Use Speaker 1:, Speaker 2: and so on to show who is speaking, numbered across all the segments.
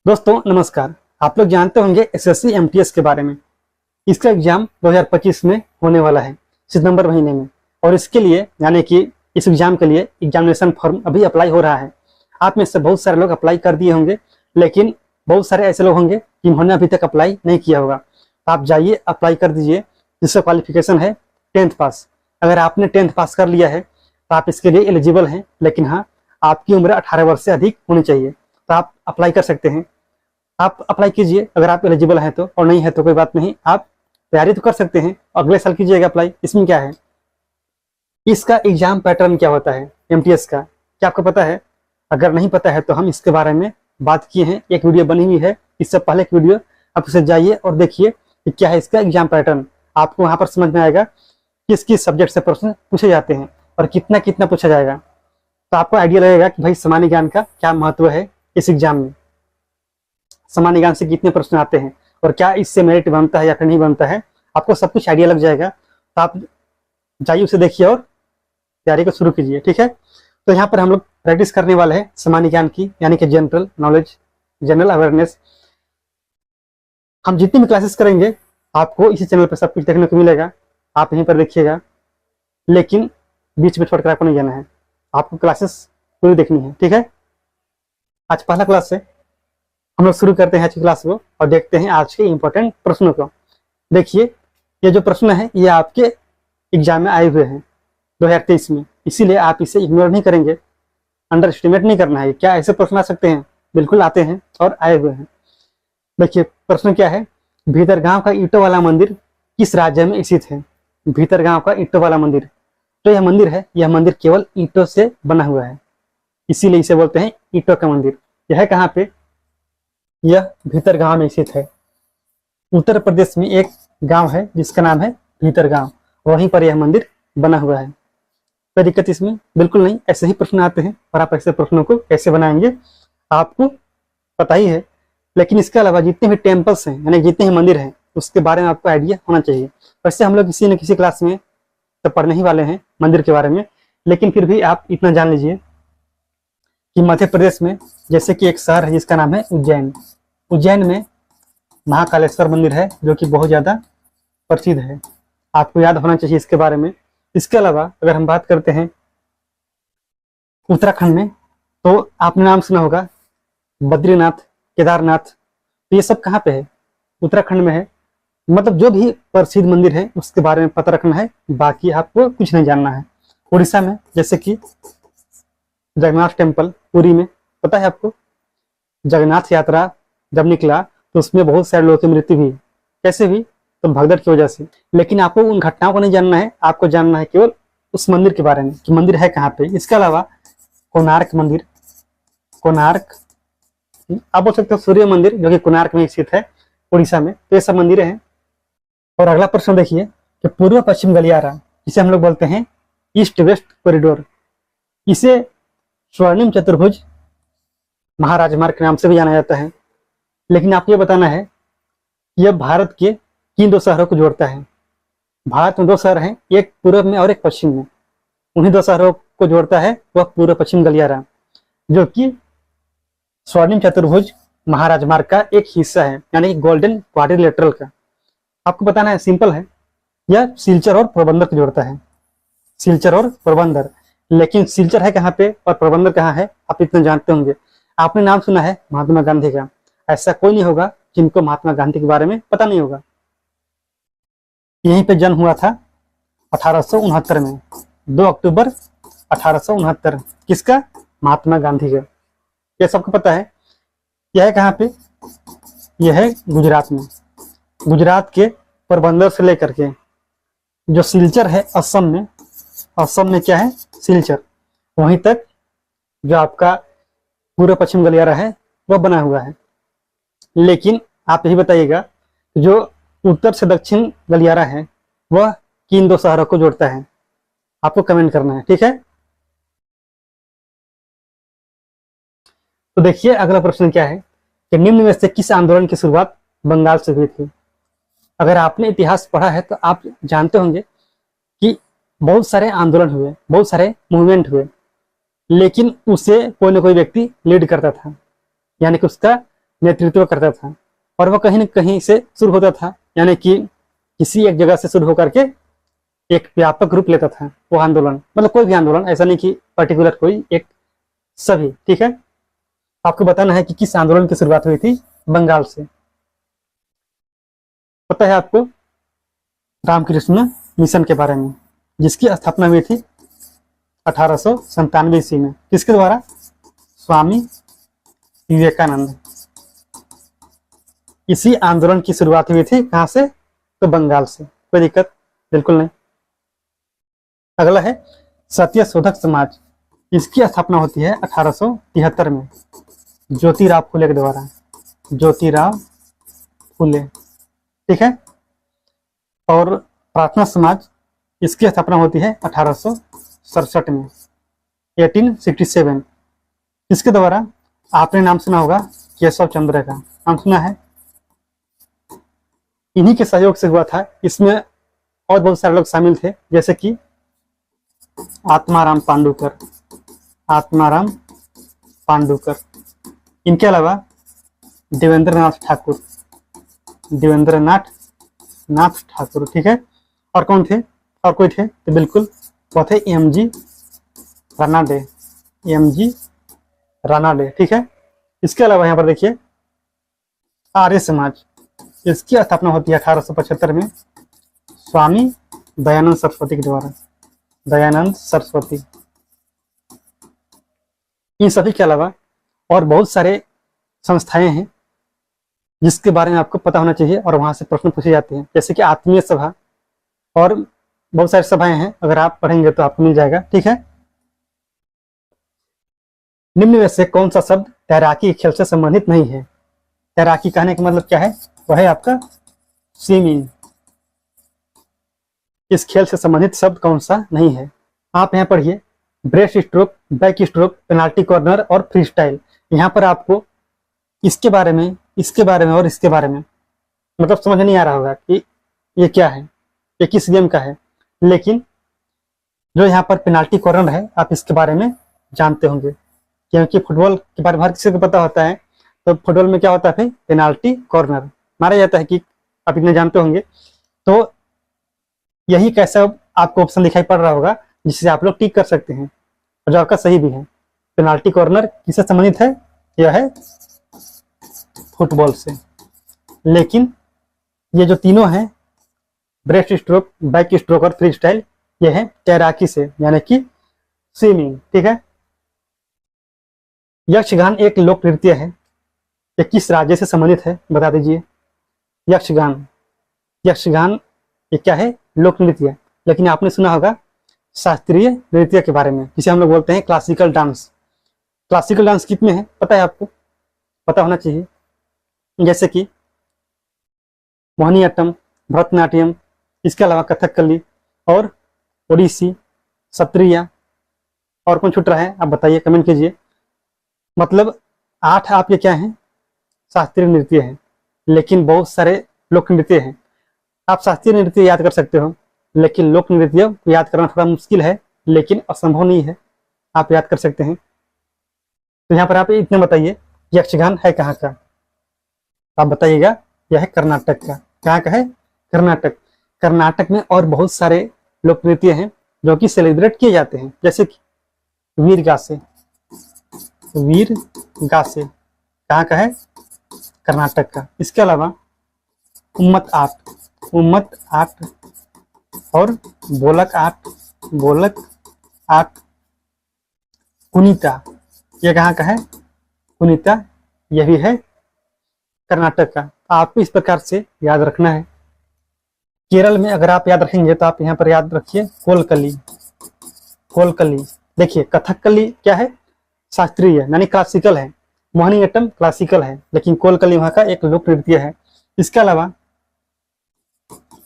Speaker 1: दोस्तों नमस्कार। आप लोग जानते होंगे एसएससी एमटीएस के बारे में। इसका एग्जाम 2025 में होने वाला है, सितंबर महीने में। और इसके लिए यानी कि इस एग्जाम के लिए एग्जामिनेशन फॉर्म अभी अप्लाई हो रहा है। आप में से बहुत सारे लोग अप्लाई कर दिए होंगे, लेकिन बहुत सारे ऐसे लोग होंगे जिन्होंने अभी तक अप्लाई नहीं किया होगा। तो आप जाइए अप्लाई कर दीजिए, जिसका क्वालिफिकेशन है 10th पास। अगर आपने 10th पास कर लिया है तो आप इसके लिए एलिजिबल हैं, लेकिन हाँ, आपकी उम्र 18 वर्ष से अधिक होनी चाहिए, तो आप अप्लाई कर सकते हैं। आप अप्लाई कीजिए अगर आप एलिजिबल हैं तो, और नहीं है तो कोई बात नहीं, आप तैयारी तो कर सकते हैं। अगले साल कीजिएगा अप्लाई। इसमें क्या है, इसका एग्जाम पैटर्न क्या होता है एमटीएस का, क्या आपको पता है? अगर नहीं पता है तो हम इसके बारे में बात किए हैं, एक वीडियो बनी हुई है इससे पहले की वीडियो, आप उसे जाइए और देखिए कि क्या है इसका एग्जाम पैटर्न। आपको वहां पर समझ में आएगा किस किस सब्जेक्ट से प्रश्न पूछे जाते हैं और कितना कितना पूछा जाएगा। तो आपको आइडिया लगेगा कि भाई सामान्य ज्ञान का क्या महत्व है इस एग्जाम में, सामान्य ज्ञान से कितने प्रश्न आते हैं और क्या इससे मेरिट बनता है या फिर नहीं बनता है। आपको सब कुछ आइडिया लग जाएगा। तो आप जाइए उसे देखिए और तैयारी को शुरू कीजिए, ठीक है। तो यहाँ पर हम लोग प्रैक्टिस करने वाले हैं सामान्य ज्ञान की, यानी कि जनरल नॉलेज, जनरल अवेयरनेस। हम जितनी भी क्लासेस करेंगे आपको इसी चैनल पर सब कुछ देखने को मिलेगा, आप यहीं पर देखिएगा। लेकिन बीच में छोड़कर आपको नहीं जाना है, आपको क्लासेस पूरी देखनी है, ठीक है। आज पहला क्लास है, हम लोग शुरू करते हैं आज की क्लास को और देखते हैं आज के इंपॉर्टेंट प्रश्नों को। देखिए, ये जो प्रश्न है ये आपके एग्जाम में आए हुए हैं 2023 में, इसीलिए आप इसे इग्नोर नहीं करेंगे, अंडर एस्टिमेट नहीं करना है। क्या ऐसे प्रश्न आ सकते हैं? बिल्कुल आते हैं और आए हुए हैं। देखिए प्रश्न क्या है, भीतरगांव का ईंटों वाला मंदिर किस राज्य में स्थित है? भीतरगांव का ईंटों वाला मंदिर, तो यह मंदिर है, यह मंदिर केवल ईंटों से बना हुआ है, इसीलिए इसे बोलते हैं ईंटों का मंदिर। यह है कहाँ पे? यह भीतरगांव में स्थित है। उत्तर प्रदेश में एक गांव है जिसका नाम है भीतरगांव, वहीं पर यह मंदिर बना हुआ है। कोई दिक्कत इसमें बिल्कुल नहीं, ऐसे ही प्रश्न आते हैं और आप ऐसे प्रश्नों को कैसे बनाएंगे आपको पता ही है। लेकिन इसके अलावा जितने भी टेम्पल्स हैं, यानी जितने भी मंदिर हैं, उसके बारे में आपको आइडिया होना चाहिए। वैसे हम लोग किसी न किसी क्लास में तो पढ़ने ही वाले हैं मंदिर के बारे में, लेकिन फिर भी आप इतना जान लीजिए कि मध्य प्रदेश में जैसे कि एक शहर है जिसका नाम है उज्जैन। उज्जैन में महाकालेश्वर मंदिर है जो कि बहुत ज्यादा प्रसिद्ध है, आपको याद होना चाहिए इसके बारे में। इसके अलावा अगर हम बात करते हैं उत्तराखंड में, तो आपने नाम सुना होगा बद्रीनाथ, केदारनाथ। तो ये सब कहाँ पे है? उत्तराखंड में है। मतलब जो भी प्रसिद्ध मंदिर है उसके बारे में पता रखना है, बाकी आपको कुछ नहीं जानना है। उड़ीसा में जैसे कि जगन्नाथ टेम्पल पुरी में, पता है आपको? जगन्नाथ यात्रा जब निकला तो उसमें बहुत सारे लोगों की मृत्यु हुई। कैसे हुई? तो भगदड़ की वजह से। लेकिन आपको उन घटनाओं को नहीं जानना है, आपको जानना है केवल उस मंदिर के बारे में कि मंदिर है कहाँ पे। इसके अलावा कोणार्क मंदिर, कोणार्क, आप बोल सकते हो सूर्य मंदिर, जो कि कोणार्क में स्थित है उड़ीसा में। तो ये सब मंदिर हैं। और अगला प्रश्न देखिए कि पूर्व पश्चिम गलियारा, जिसे हम लोग बोलते हैं ईस्ट वेस्ट कॉरिडोर, इसे स्वर्णिम चतुर्भुज महाराजमार्ग के नाम से भी जाना जाता है। लेकिन आपको ये बताना है यह भारत के किन दो शहरों को जोड़ता है? भारत में दो शहर हैं, एक पूर्व में और एक पश्चिम में। उन्हीं दो शहरों को जोड़ता है वह पूर्व पश्चिम गलियारा, जो कि स्वर्णिम चतुर्भुज महाराजमार्ग का एक हिस्सा है, यानी कि गोल्डन क्वाड्रिलेटरल का। आपको बताना है, सिंपल है, यह सिलचर और पोरबंदर को जोड़ता है, सिलचर और पोरबंदर। लेकिन सिलचर है कहाँ पे और पोरबंदर कहाँ है, आप इतना जानते होंगे। आपने नाम सुना है महात्मा गांधी का, ऐसा कोई नहीं होगा जिनको महात्मा गांधी के बारे में पता नहीं होगा। यहीं पे जन्म हुआ था 1869 में, 2 अक्टूबर 1869। किसका? महात्मा गांधी का। यह सबको पता है। यह है कहाँ पे? यह है गुजरात में। गुजरात के पोरबंदर से लेकर के जो सिलचर है असम में, असम में क्या है? सिलचर, वहीं तक जो आपका पूर्व पश्चिम गलियारा है वह बना हुआ है। लेकिन आप यही बताइएगा जो उत्तर से दक्षिण गलियारा है वह किन दो शहरों को जोड़ता है? आपको कमेंट करना है, ठीक है। तो देखिए अगला प्रश्न क्या है कि निम्न में से किस आंदोलन की शुरुआत बंगाल से हुई थी? अगर आपने इतिहास पढ़ा है तो आप जानते होंगे कि बहुत सारे आंदोलन हुए, बहुत सारे मूवमेंट हुए, लेकिन उसे कोई ना कोई व्यक्ति लीड करता था, यानी कि उसका नेतृत्व करता था और वह कहीं न कहीं से शुरू होता था, यानी कि किसी एक जगह से शुरू होकर के एक व्यापक रूप लेता था वो आंदोलन। मतलब कोई भी आंदोलन, ऐसा नहीं कि पर्टिकुलर कोई एक, सभी। ठीक है, आपको बताना है कि किस आंदोलन की शुरुआत हुई थी। बंगाल से। पता है आपको रामकृष्ण मिशन के बारे में, जिसकी स्थापना हुई थी 1897 ईस्वी में। किसके द्वारा? स्वामी विवेकानंद। इसी आंदोलन की शुरुआत हुई थी कहां से? तो बंगाल से। कोई दिक्कत बिल्कुल नहीं। अगला है सत्य शोधक समाज। इसकी स्थापना होती है 1873 में ज्योतिराव फुले के द्वारा। ज्योतिराव फुले। ठीक है। और प्रार्थना समाज, इसकी स्थापना होती है 1867 में, 1867। किसके द्वारा? आपने नाम सुना होगा केशव चंद्र का, नाम सुना है। इन्हीं के सहयोग से हुआ था। इसमें और बहुत सारे लोग शामिल थे, जैसे कि आत्माराम पांडुकर। आत्माराम पांडुकर। इनके अलावा देवेंद्रनाथ ठाकुर। देवेंद्रनाथ ठाकुर। ठीक है। और कौन थे? और कोई थे? तो बिल्कुल वो थे एमजी रानाडे। एमजी रानाडे। ठीक है। इसके अलावा यहाँ पर देखिए आर्य समाज। इसकी स्थापना होती है 1875 में स्वामी दयानंद सरस्वती के द्वारा। दयानंद सरस्वती। इन सभी के अलावा और बहुत सारे संस्थाएं हैं जिसके बारे में आपको पता होना चाहिए और वहां से प्रश्न पूछे जाते हैं, जैसे कि आत्मीय सभा और बहुत सारी सभाएं हैं। अगर आप पढ़ेंगे तो आपको मिल जाएगा। ठीक है। निम्न में से कौन सा शब्द तैराकी खेल से संबंधित नहीं है? तैराकी कहने का मतलब क्या है? वह है आपका स्विमिंग। इस खेल से संबंधित शब्द कौन सा नहीं है? आप यहाँ पढ़िए breast stroke, back stroke, penalty corner और फ्री स्टाइल। यहाँ पर आपको इसके बारे में, इसके बारे में और इसके बारे में मतलब समझ नहीं आ रहा होगा कि ये क्या है, ये किस गेम का है। लेकिन जो यहाँ पर पेनाल्टी कॉर्नर है, आप इसके बारे में जानते होंगे, क्योंकि फुटबॉल के बारे में हर किसी को पता होता है। तो फुटबॉल में क्या होता है? पेनाल्टी कॉर्नर मारा जाता है, कि आप इतने जानते होंगे। तो यही कैसा आपको ऑप्शन दिखाई पड़ रहा होगा जिससे आप लोग टिक कर सकते हैं, और जो आपका सही भी है। पेनाल्टी कॉर्नर किससे संबंधित है? यह है फुटबॉल से। लेकिन ये जो तीनों हैं, ब्रेस्ट स्ट्रोक, बैक स्ट्रोक और फ्री स्टाइल, ये है तैराकी से, यानी कि स्विमिंग। ठीक है। यक्षगान एक लोक नृत्य है। ये किस राज्य से संबंधित है? बता दीजिए। यक्षगान। यक्षगान ये क्या है? लोक नृत्य। लेकिन आपने सुना होगा शास्त्रीय नृत्य के बारे में, जिसे हम लोग बोलते हैं क्लासिकल डांस। क्लासिकल डांस कितने हैं पता है आपको? पता होना चाहिए। जैसे कि मोहिनीअट्टम, भरतनाट्यम, इसके अलावा कथकली और ओडिसी, सत्रिया, और कौन छूट रहा है आप बताइए, कमेंट कीजिए। मतलब 8 आपके क्या हैं? शास्त्रीय नृत्य हैं। लेकिन बहुत सारे लोक नृत्य हैं। आप शास्त्रीय नृत्य याद कर सकते हो, लेकिन लोक नृत्य को याद करना थोड़ा मुश्किल है, लेकिन असंभव नहीं है, आप याद कर सकते हैं। तो यहाँ पर आप इतने बताइए, यक्षगान है कहाँ का? आप बताइएगा। यह है कर्नाटक का। कहाँ का है? कर्नाटक। कर्नाटक में और बहुत सारे लोक नृत्य हैं जो कि सेलिब्रेट किए जाते हैं, जैसे कि वीरगासे। वीरगासे कहाँ का है? कर्नाटक का। इसके अलावा उम्मत आर्ट और बोलक आर्ट, कुनीता, ये कहाँ का है? कुनीता, यह भी है कर्नाटक का। आपको इस प्रकार से याद रखना है। केरल में अगर आप याद रखेंगे तो आप यहाँ पर याद रखिए कोलकली। देखिए कथकली क्या है? शास्त्रीय यानी क्लासिकल है। मोहिनीअट्टम क्लासिकल है, लेकिन कोलकली वहाँ का एक लोक नृत्य है। इसके अलावा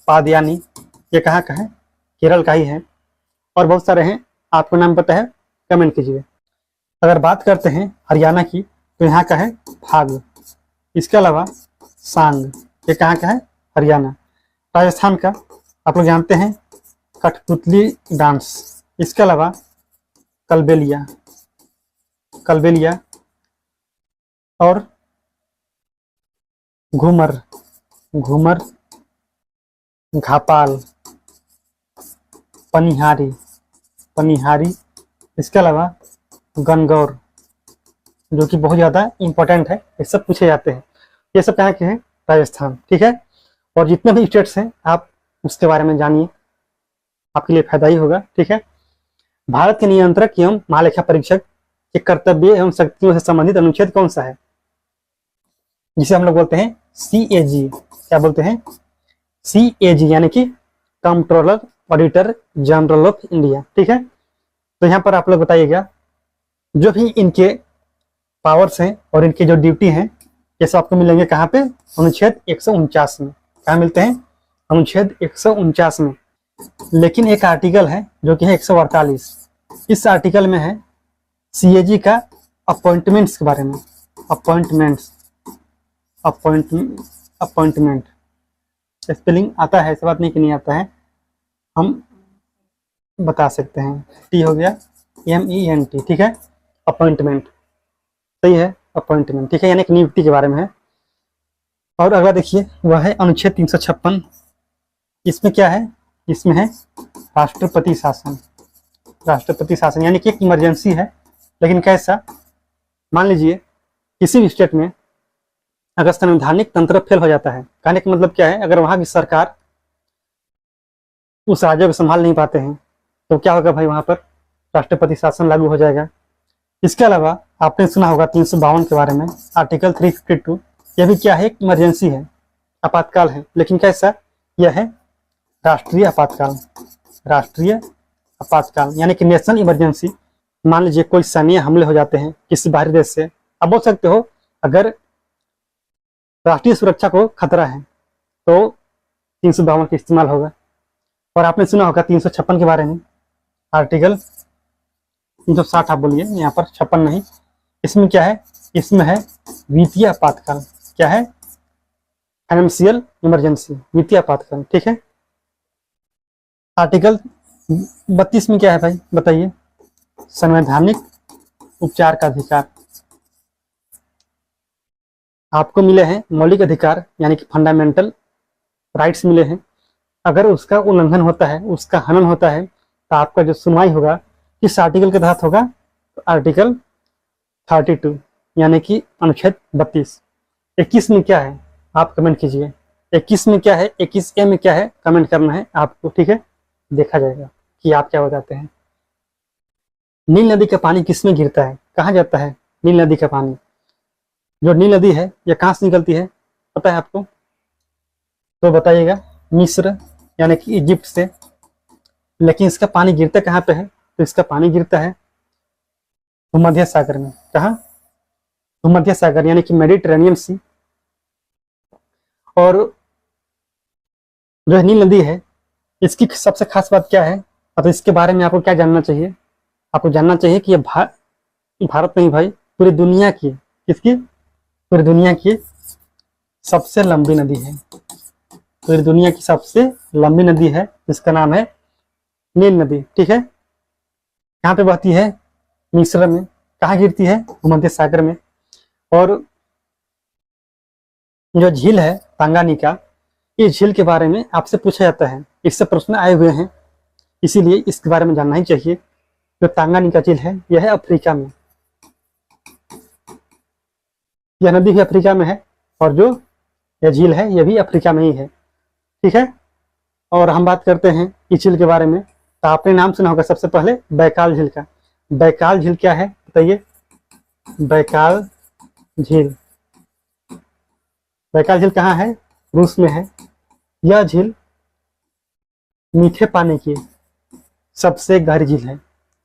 Speaker 1: पादयानी, ये कहाँ का है? केरल का ही है। और बहुत सारे हैं, आपको नाम पता है कमेंट कीजिए। अगर बात करते हैं हरियाणा की, तो यहाँ का है फाग। इसके अलावा सांग, ये कहाँ का है? हरियाणा। राजस्थान का आप लोग जानते हैं कठपुतली डांस। इसके अलावा कलबेलिया और घूमर, घूमर, घापाल, पनिहारी, पनिहारी, इसके अलावा गणगौर, जो कि बहुत ज़्यादा इंपॉर्टेंट है, ये सब पूछे जाते हैं। ये सब कहाँ के हैं? राजस्थान, ठीक है। और जितने भी स्टेट्स हैं आप उसके बारे में जानिए, आपके लिए फायदा ही होगा, ठीक है। भारत के नियंत्रक एवं महालेखा परीक्षक के कर्तव्य एवं शक्तियों से संबंधित अनुच्छेद कौन सा है? जिसे हम लोग बोलते हैं CAG। क्या बोलते हैं? CAG, यानी कि controller auditor general of India, ठीक है। तो यहाँ पर आप लोग बताइएगा जो भी इनके पावर्स हैं और इनके जो ड्यूटी हैं, ये सब आपको मिलेंगे कहाँ पे? अनुच्छेद 149 में। कहाँ मिलते हैं? अनुच्छेद 149 में। लेकिन एक आर्टिकल है जो कि है 148। इस आर्टिकल में है CAG का अपॉइंटमेंट्स के बारे में। अपॉइंटमेंट्स, अपॉइंटमेंट स्पेलिंग आता है, ऐसी बात नहीं कि नहीं आता है, हम बता सकते हैं। T हो गया, MENT, ठीक है। अपॉइंटमेंट सही है, अपॉइंटमेंट, ठीक है, यानी कि नियुक्ति के बारे में है। और अगला देखिए, वह है अनुच्छेद 356। इसमें क्या है? इसमें है राष्ट्रपति शासन। राष्ट्रपति शासन यानी कि एक इमरजेंसी है, लेकिन कैसा? मान लीजिए किसी भी स्टेट में अगर संवैधानिक तंत्र फेल हो जाता है, कहने का मतलब क्या है? अगर वहां की सरकार उस राज्य को संभाल नहीं पाते हैं तो क्या होगा भाई? वहां पर राष्ट्रपति शासन लागू हो जाएगा। इसके अलावा आपने सुना होगा 352 के बारे में, आर्टिकल 352। यह भी क्या है? एक इमरजेंसी है, आपातकाल है, लेकिन कैसा? यह है राष्ट्रीय आपातकाल। राष्ट्रीय आपातकाल यानी कि नेशनल इमरजेंसी। मान लीजिए कोई सैन्य हमले हो जाते हैं किसी बाहरी देश से, अब बोल सकते हो अगर राष्ट्रीय सुरक्षा को खतरा है तो 352 का इस्तेमाल होगा। और आपने सुना होगा 356 के बारे में, आर्टिकल 360 आप बोलिए, यहाँ पर 56 नहीं। इसमें क्या है? इसमें है वित्तीय आपातकाल। क्या है? फाइनेंशियल इमरजेंसी, वित्तीय आपातकाल, ठीक है। आर्टिकल 32 में क्या है भाई? बताइए। संवैधानिक उपचार का अधिकार। आपको मिले हैं मौलिक अधिकार यानी कि फंडामेंटल राइट्स मिले हैं। अगर उसका उल्लंघन होता है, उसका हनन होता है, तो आपका जो सुनवाई होगा किस आर्टिकल के तहत होगा? तो आर्टिकल 32 यानी कि अनुच्छेद 32। 21 में क्या है? आप कमेंट कीजिए। 21 में क्या है? 21A में क्या है? कमेंट करना है आपको, ठीक है। देखा जाएगा कि आप क्या बताते हैं। नील नदी का पानी किस में गिरता है? कहाँ जाता है नील नदी का पानी? जो नील नदी है यह कहाँ से निकलती है? पता है आपको? तो बताइएगा। मिस्र यानी कि इजिप्ट से। लेकिन इसका पानी गिरता कहाँ पे है? तो इसका पानी गिरता है भूमध्य सागर में। कहाँ? भूमध्य सागर यानी कि मेडिटेरेनियन सी। और जो नील नदी है इसकी सबसे खास बात क्या है? तो इसके बारे में आपको क्या जानना चाहिए? आपको जानना चाहिए कि ये भारत नहीं भाई, पूरी दुनिया की, किसकी? पूरी दुनिया की सबसे लंबी नदी है। पूरी दुनिया की सबसे लंबी नदी है, जिसका नाम है नील नदी, ठीक है। यहाँ पे बहती है मिस्र में। कहाँ गिरती है? भूमध्य सागर में। और जो झील है तंगानिका, इस झील के बारे में आपसे पूछा जाता है, इससे प्रश्न आए हुए हैं, इसीलिए इसके बारे में जानना ही चाहिए। जो तंगानिका झील है यह है अफ्रीका में। यह नदी भी अफ्रीका में है और जो यह झील है यह भी अफ्रीका में ही है, ठीक है। और हम बात करते हैं इस झील के बारे में, तो आपने नाम सुना होगा सबसे पहले बैकाल झील का। बैकाल झील क्या है बताइए? बैकाल झील, बैकाल झील कहाँ है? रूस में है। यह झील मीठे पानी की सबसे गहरी झील है।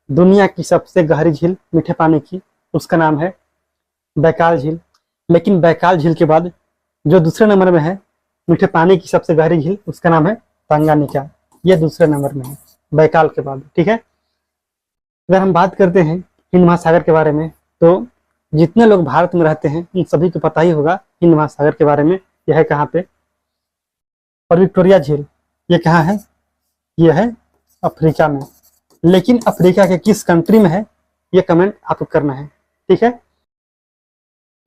Speaker 1: दुनिया की सबसे गहरी झील मीठे पानी की, उसका नाम है बैकाल झील। लेकिन बैकाल झील के बाद जो दूसरे नंबर में है मीठे पानी की सबसे गहरी झील, उसका नाम है तंगानिका। यह दूसरे नंबर में है बैकाल के बाद, ठीक है। अगर हम बात करते हैं हिंद महासागर के बारे में, तो जितने लोग भारत में रहते हैं उन सभी को पता ही होगा हिंद महासागर के बारे में। यह है कहाँ पे? और विक्टोरिया झील ये कहाँ है? यह है अफ्रीका में। लेकिन अफ्रीका के किस कंट्री में है? ये कमेंट आपको करना है, ठीक है।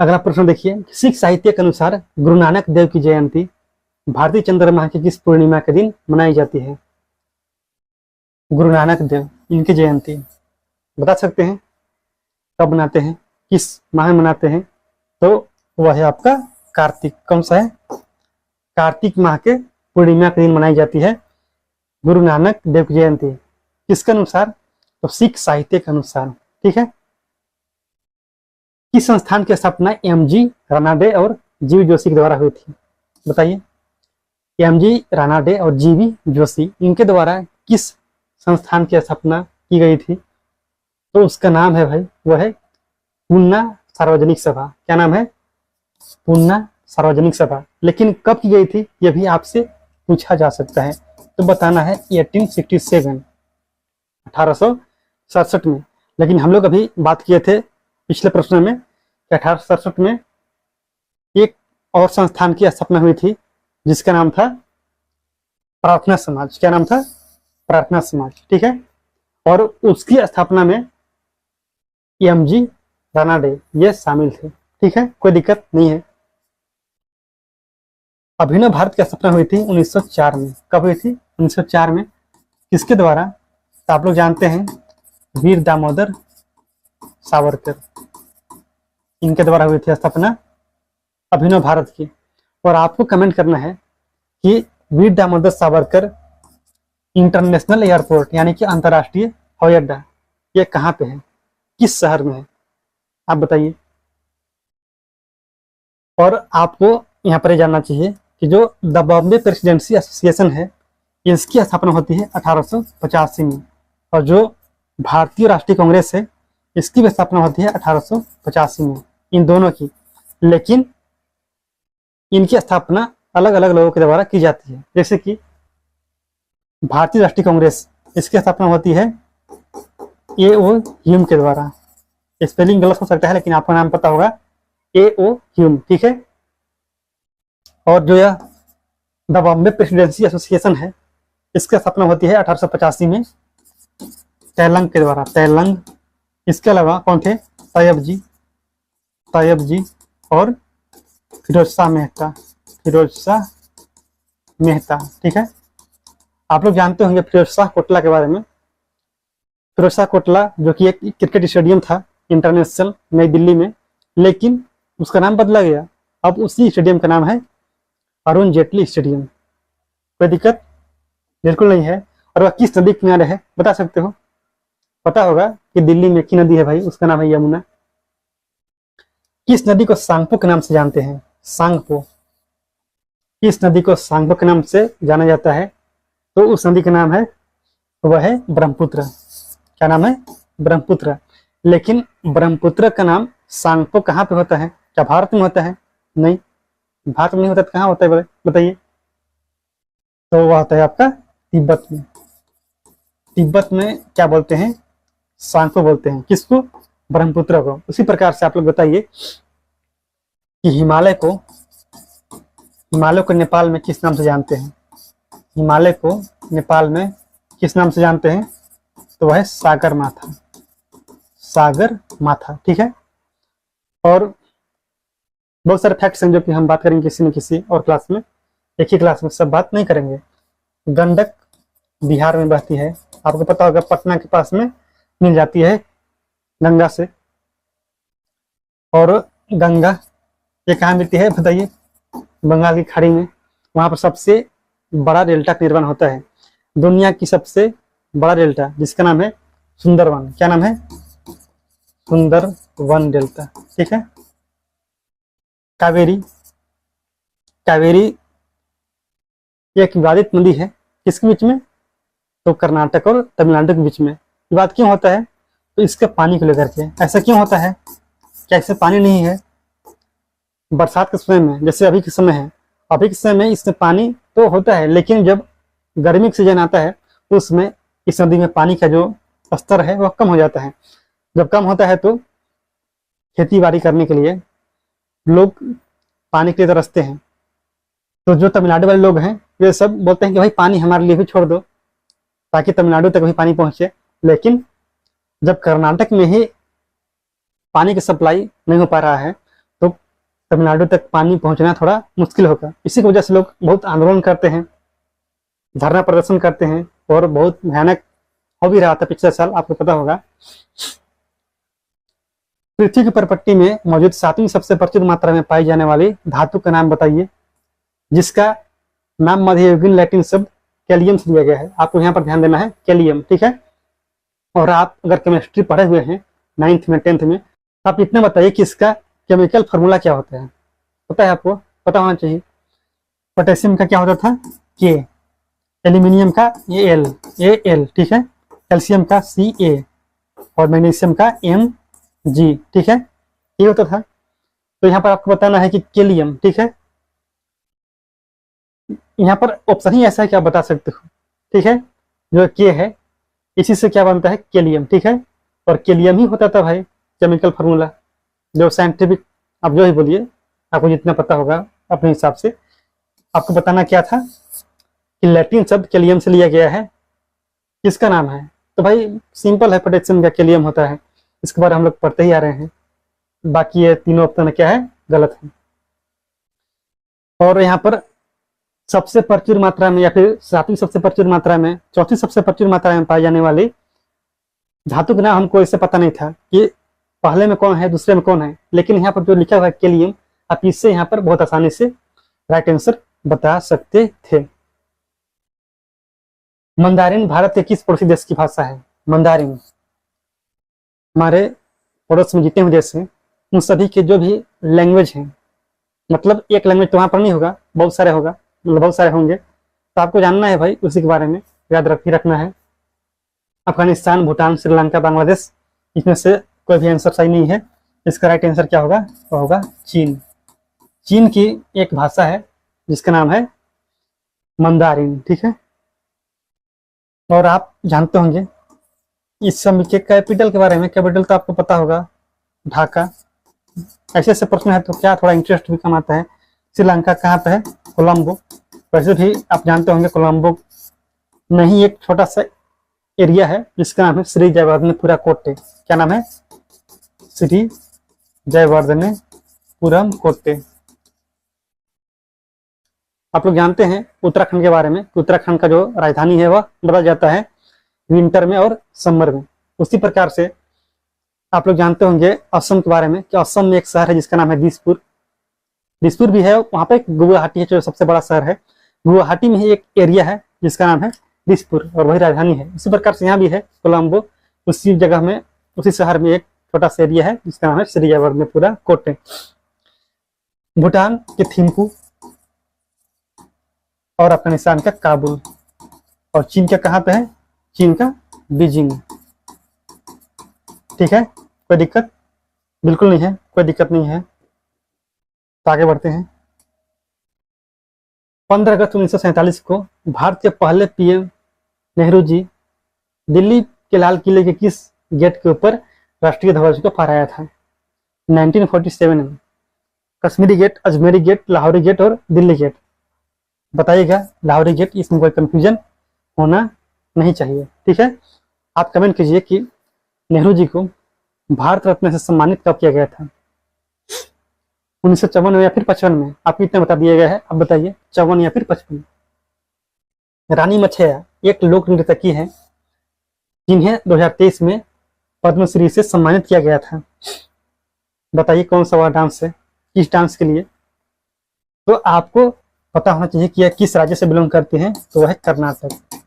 Speaker 1: अगला प्रश्न देखिए, सिख साहित्य के अनुसार गुरु नानक देव की जयंती भारतीय चंद्रमा की किस पूर्णिमा के दिन मनाई जाती है? गुरु नानक देव, इनकी जयंती बता सकते हैं कब मनाते हैं, किस माह में मनाते हैं? तो वह है आपका कार्तिक। कौन सा है? कार्तिक माह के पूर्णिमा के दिन मनाई जाती है गुरु नानक देव की जयंती। किसके अनुसार? तो सिख साहित्य के अनुसार। ठीक है। किस संस्थान की स्थापना एम.जी. रानाडे और जी.वी. जोशी के द्वारा हुई थी? बताइए। एम.जी. रानाडे और जी.वी. जोशी, इनके द्वारा किस संस्थान की स्थापना की गई थी? तो उसका नाम है भाई, वह है पूना सार्वजनिक सभा। क्या नाम है? पूना सार्वजनिक सभा। लेकिन कब की गई थी, यह भी आपसे पूछा जा सकता है, तो बताना है 1867, 1867 में। लेकिन हम लोग अभी बात किए थे पिछले प्रश्न में कि 1867 में एक और संस्थान की स्थापना हुई थी जिसका नाम था प्रार्थना समाज। क्या नाम था? प्रार्थना समाज। ठीक है। और उसकी स्थापना में एम.जी. रानाडे ये शामिल थे। ठीक है, कोई दिक्कत नहीं है। अभिनव भारत की स्थापना हुई थी 1904 में। कब हुई थी? 1904 में। किसके द्वारा? तो आप लोग जानते हैं वीर दामोदर सावरकर, इनके द्वारा हुई थी स्थापना अभिनव भारत की। और आपको कमेंट करना है कि वीर दामोदर सावरकर इंटरनेशनल एयरपोर्ट यानी कि अंतर्राष्ट्रीय हवाई अड्डा ये कहाँ पे है, किस शहर में है, आप बताइए। और आपको यहाँ पर जानना चाहिए कि जो द बॉम्बे प्रेसिडेंसी एसोसिएशन है, इसकी स्थापना होती है 1885 में। और जो भारतीय राष्ट्रीय कांग्रेस है, इसकी भी स्थापना होती है 1885 में, इन दोनों की। लेकिन इनकी स्थापना अलग अलग लोगों के द्वारा की जाती है। जैसे कि भारतीय राष्ट्रीय कांग्रेस, इसकी स्थापना होती है ए.ओ. ह्यूम के द्वारा। स्पेलिंग गलत हो सकता है लेकिन आपका नाम पता होगा, ए.ओ. ह्यूम। ठीक है। और जो यह द बॉम्बे प्रेसिडेंसी एसोसिएशन है, इसकी स्थापना होती है 1885 में तैलंग के द्वारा। तैलंग। इसके अलावा कौन थे? तैयब जी और फिरोज शाह मेहता। ठीक है। आप लोग जानते होंगे फिरोज शाह कोटला के बारे में। फिरोज शाह कोटला जो कि एक क्रिकेट स्टेडियम था इंटरनेशनल नई दिल्ली में, लेकिन उसका नाम बदला गया। अब उसी स्टेडियम का नाम है अरुण जेटली स्टेडियम। कोई दिक्कत बिल्कुल नहीं है। और वह किस नदी किनारे है, बता सकते हो? पता होगा कि दिल्ली में की नदी है भाई, उसका नाम है यमुना। किस नदी को सांगपो के नाम से जानते हैं? सांगपो। किस नदी को सांगपो के नाम से जाना जाता है? तो उस नदी का नाम है, वह है ब्रह्मपुत्र। क्या नाम है? ब्रह्मपुत्र। लेकिन ब्रह्मपुत्र का नाम सांगपो कहाँ पे होता है? क्या भारत में होता है? नहीं, भारत में नहीं होता। तो कहाँ होता है बताइए? तो वह होता है आपका तिब्बत में। तिब्बत में क्या बोलते हैं? सांगपो बोलते हैं। किसको? ब्रह्मपुत्र को। उसी प्रकार से आप लोग बताइए कि हिमालय को नेपाल में किस नाम से जानते हैं? हिमालय को नेपाल में किस नाम से जानते हैं? तो वह है सागर माथा। ठीक है। और बहुत सारे फैक्ट्स हैं जो कि हम बात करेंगे किसी न किसी और क्लास में, एक ही क्लास में सब बात नहीं करेंगे। गंडक बिहार में बहती है, आपको पता होगा, पटना के पास में मिल जाती है गंगा से। और गंगा ये कहाँ मिलती है बताइए? बंगाल की खाड़ी में। वहां पर सबसे बड़ा डेल्टा का निर्माण होता है, दुनिया की सबसे बड़ा डेल्टा, जिसका नाम है सुंदरवन। क्या नाम है? सुंदरवन डेल्टा। ठीक है। कावेरी एक विवादित नदी है, किसके बीच में? तो कर्नाटक और तमिलनाडु के बीच में। विवाद क्यों होता है? तो इसके पानी को लेकर के। ऐसा क्यों होता है? क्या इससे पानी नहीं है? बरसात के समय में, जैसे अभी के समय है, अभी के समय में इसमें पानी तो होता है, लेकिन जब गर्मी का सीजन आता है तो उसमें इस नदी में पानी का जो स्तर है वह कम हो जाता है। जब कम होता है तो खेती बाड़ी करने के लिए लोग पानी के लिए तरसते हैं। तो जो तमिलनाडु वाले लोग हैं वे सब बोलते हैं कि भाई पानी हमारे लिए भी छोड़ दो ताकि तमिलनाडु तक भी पानी पहुंचे। लेकिन जब कर्नाटक में ही पानी की सप्लाई नहीं हो पा रहा है तो तमिलनाडु तक पानी पहुंचना थोड़ा मुश्किल होगा। इसी की वजह से लोग बहुत आंदोलन करते हैं, धरना प्रदर्शन करते हैं, और बहुत भयानक हो भी रहा था पिछले साल, आपको पता होगा। पृथ्वी की परपट्टी में मौजूद 7वीं सबसे प्रचुर मात्रा में पाई जाने वाली धातु का नाम बताइए, जिसका नाम मध्ययुगीन लैटिन शब्द कैलियम से दिया गया है। आपको यहाँ पर ध्यान देना है, कैलियम, ठीक है। और आप अगर केमिस्ट्री पढ़े हुए हैं 9th में 10th में, तो आप इतना बताइए कि इसका केमिकल फार्मूला क्या होता है। पता है आपको? पता होना चाहिए। पोटेशियम का क्या होता था? के। एल्यूमिनियम का एल, ठीक है। कैल्शियम का Ca और मैग्नीशियम का Mg, ठीक है। ये होता था। तो यहाँ पर आपको बताना है कि कैलियम, ठीक है। यहाँ पर ऑप्शन ही ऐसा है कि आप बता सकते हो, ठीक है। जो के है इसी से क्या बनता है? कैलियम, ठीक है। और कैलियम ही होता था भाई केमिकल फार्मूला, जो साइंटिफिक, आप जो ही बोलिए, आपको जितना पता होगा अपने हिसाब से। आपको बताना क्या था कि लैटिन शब्द कैलियम से लिया गया है, किसका नाम है? तो भाई सिंपल है, पोटेशियम का कैलियम होता है। इसके बारे में हम लोग पढ़ते ही आ रहे हैं। बाकी ये तीनों ऑप्शन क्या है? गलत है। और यहाँ पर सबसे प्रचुर मात्रा में, या फिर 7वीं सबसे प्रचुर मात्रा में, 4थी सबसे प्रचुर मात्रा में पाई जाने वाली धातु का नाम हमको इससे पता नहीं था कि पहले में कौन है, दूसरे में कौन है। लेकिन यहाँ पर जो लिखा हुआ है कैलियम, आप इससे यहाँ पर बहुत आसानी से राइट आंसर बता सकते थे। मंदारिन भारत के किस पड़ोसी देश की भाषा है? मंदारिन हमारे पड़ोस में जितने भी देश हैं, उन सभी के जो भी लैंग्वेज हैं, मतलब एक लैंग्वेज तो वहाँ पर नहीं होगा, बहुत सारे होगा, मतलब बहुत सारे होंगे। तो आपको जानना है भाई उसी के बारे में, याद रखना है। अफगानिस्तान, भूटान, श्रीलंका, बांग्लादेश, इसमें से कोई भी आंसर सही नहीं है। इसका राइट आंसर क्या होगा? वो होगा चीन। चीन की एक भाषा है जिसका नाम है मंदारिन, ठीक है। और आप जानते होंगे इस समय के कैपिटल के बारे में। कैपिटल तो आपको पता होगा, ढाका। ऐसे ऐसे प्रश्न है तो क्या थोड़ा इंटरेस्ट भी कम आता है। श्रीलंका कहाँ पे है? कोलंबो। वैसे भी आप जानते होंगे कोलंबो में ही एक छोटा सा एरिया है जिसका नाम है श्री जयवर्धनेपुरम कोटे। क्या नाम है? श्री जयवर्धनेपुरम कोटे। आप लोग जानते हैं उत्तराखंड के बारे में, उत्तराखंड का जो राजधानी है वह बदल जाता है विंटर में और समर में। उसी प्रकार से आप लोग जानते होंगे असम के बारे में, कि असम में एक शहर है जिसका नाम है दिसपुर। दिसपुर भी है, वहाँ पे गुवाहाटी है जो सबसे बड़ा शहर है। गुवाहाटी में ही एक एरिया है जिसका नाम है दिसपुर, और वही राजधानी है। इसी प्रकार से यहाँ भी है कोलंबो, उसी जगह में, उसी शहर में एक छोटा सा एरिया है जिसका नाम है श्री जयवर्धनेपुरम कोटे। भूटान के थिम्पू, और अफगानिस्तान का काबुल, और चीन का कहाँ पे है? चीन का बीजिंग, ठीक है। कोई दिक्कत? बिल्कुल नहीं है, कोई दिक्कत नहीं है। तो आगे बढ़ते हैं। 15 अगस्त 1947 को भारत के पहले पीएम नेहरू जी दिल्ली के लाल किले के किस गेट के ऊपर राष्ट्रीय ध्वज को फहराया था? 1947 में। Kashmiri gate, Ajmeri gate, Lahori gate और दिल्ली गेट। बताइएगा लाहौरी गेट, इसमें कोई कंफ्यूजन होना नहीं चाहिए, ठीक है। आप कमेंट कीजिए कि नेहरू जी को भारत रत्न से सम्मानित कब किया गया था? 1954 में या फिर 55 में? आपको इतना बता दिया गया है, अब बताइए 54 या फिर 55? रानी मछैया एक लोक नृत्यकी है जिन्हें 2023 में पद्मश्री से सम्मानित किया गया था। बताइए कौन सा वह डांस है, किस डांस के लिए? तो आपको पता होना चाहिए कि यह किस राज्य से बिलोंग करते हैं। तो वह है कर्नाटक।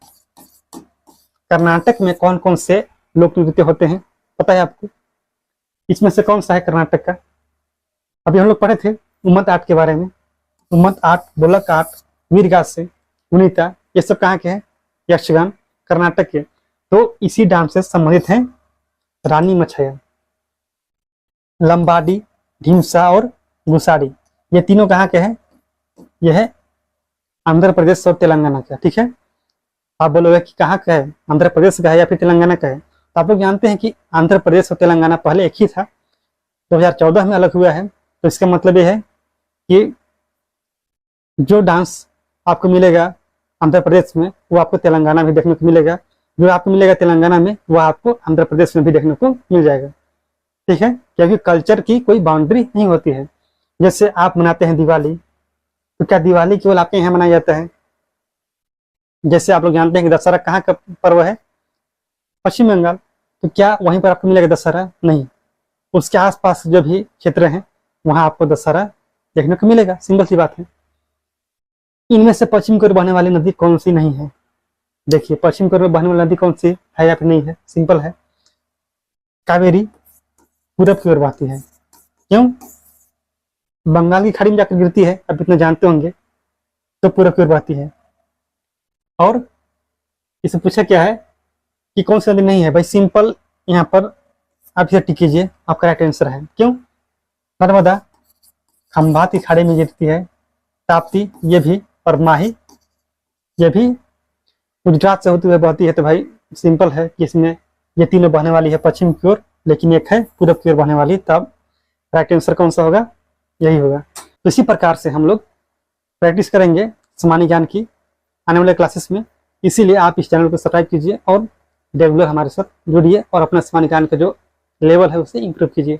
Speaker 1: कर्नाटक में कौन कौन से लोक नृत्य होते हैं पता है आपको? इसमें से कौन सा है कर्नाटक का? अभी हम लोग पढ़े थे उम्मत आर्ट के बारे में। उम्मत आर्ट, बोलक आर्ट, वीरगासे, गुनीता, ये सब कहाँ के हैं? यक्षगान, कर्नाटक के। तो इसी डांस से संबंधित हैं रानी मछैया। लंबाडी, ढीमसा और गुसाडी, ये तीनों कहाँ के हैं? यह है आंध्र प्रदेश और तेलंगाना का, ठीक है। आप बोलोगे कि कहाँ का है, आंध्र प्रदेश का है या फिर तेलंगाना का है? तो आप लोग जानते हैं कि आंध्र प्रदेश और तेलंगाना पहले एक ही था, 2014 में अलग हुआ है। तो इसका मतलब ये है कि जो डांस आपको मिलेगा आंध्र प्रदेश में वो आपको तेलंगाना में देखने को मिलेगा, जो आपको मिलेगा तेलंगाना में वो आपको आंध्र प्रदेश में भी देखने को मिल जाएगा, ठीक है। क्योंकि कल्चर की कोई बाउंड्री नहीं होती है। जैसे आप मनाते हैं दिवाली, तो क्या दिवाली केवल आपके यहाँ मनाया जाता है? जैसे आप लोग जानते हैं कि दशहरा कहाँ का पर्व है? पश्चिम बंगाल। तो क्या वहीं पर आपको मिलेगा दशहरा? नहीं, उसके आसपास जो भी क्षेत्र हैं वहां आपको दशहरा देखने को मिलेगा। सिंपल सी बात है। इनमें से पश्चिम की ओर बहने वाली नदी कौन सी नहीं है? देखिए, पश्चिम की ओर बहने वाली नदी कौन सी है या फिर नहीं है? सिंपल है, कावेरी पूरब की ओर बहती है। क्यों? बंगाल की खाड़ी में जाकर गिरती है, अब इतना जानते होंगे, तो पूरब की ओर बहती है। और इसे पूछा क्या है कि कौन सी नदी नहीं है? भाई सिंपल, यहाँ पर आप इसे टिक कीजिए, आपका राइट आंसर है। क्यों? नर्मदा खंभात की खाड़ी में गिरती है, ताप्ती ये भी, और माही ये भी गुजरात से होती हुई बहती है। तो भाई सिंपल है कि इसमें ये तीनों बहने वाली है पश्चिम की ओर, लेकिन एक है पूरब की ओर बहने वाली। तब राइट आंसर कौन सा होगा? यही होगा। तो इसी प्रकार से हम लोग प्रैक्टिस करेंगे सामान्य ज्ञान की आने वाले क्लासेस में। इसीलिए आप इस चैनल को सब्सक्राइब कीजिए और रेगुलर हमारे साथ जुड़िए और अपना सामान्य ज्ञान का जो लेवल है उसे इम्प्रूव कीजिए।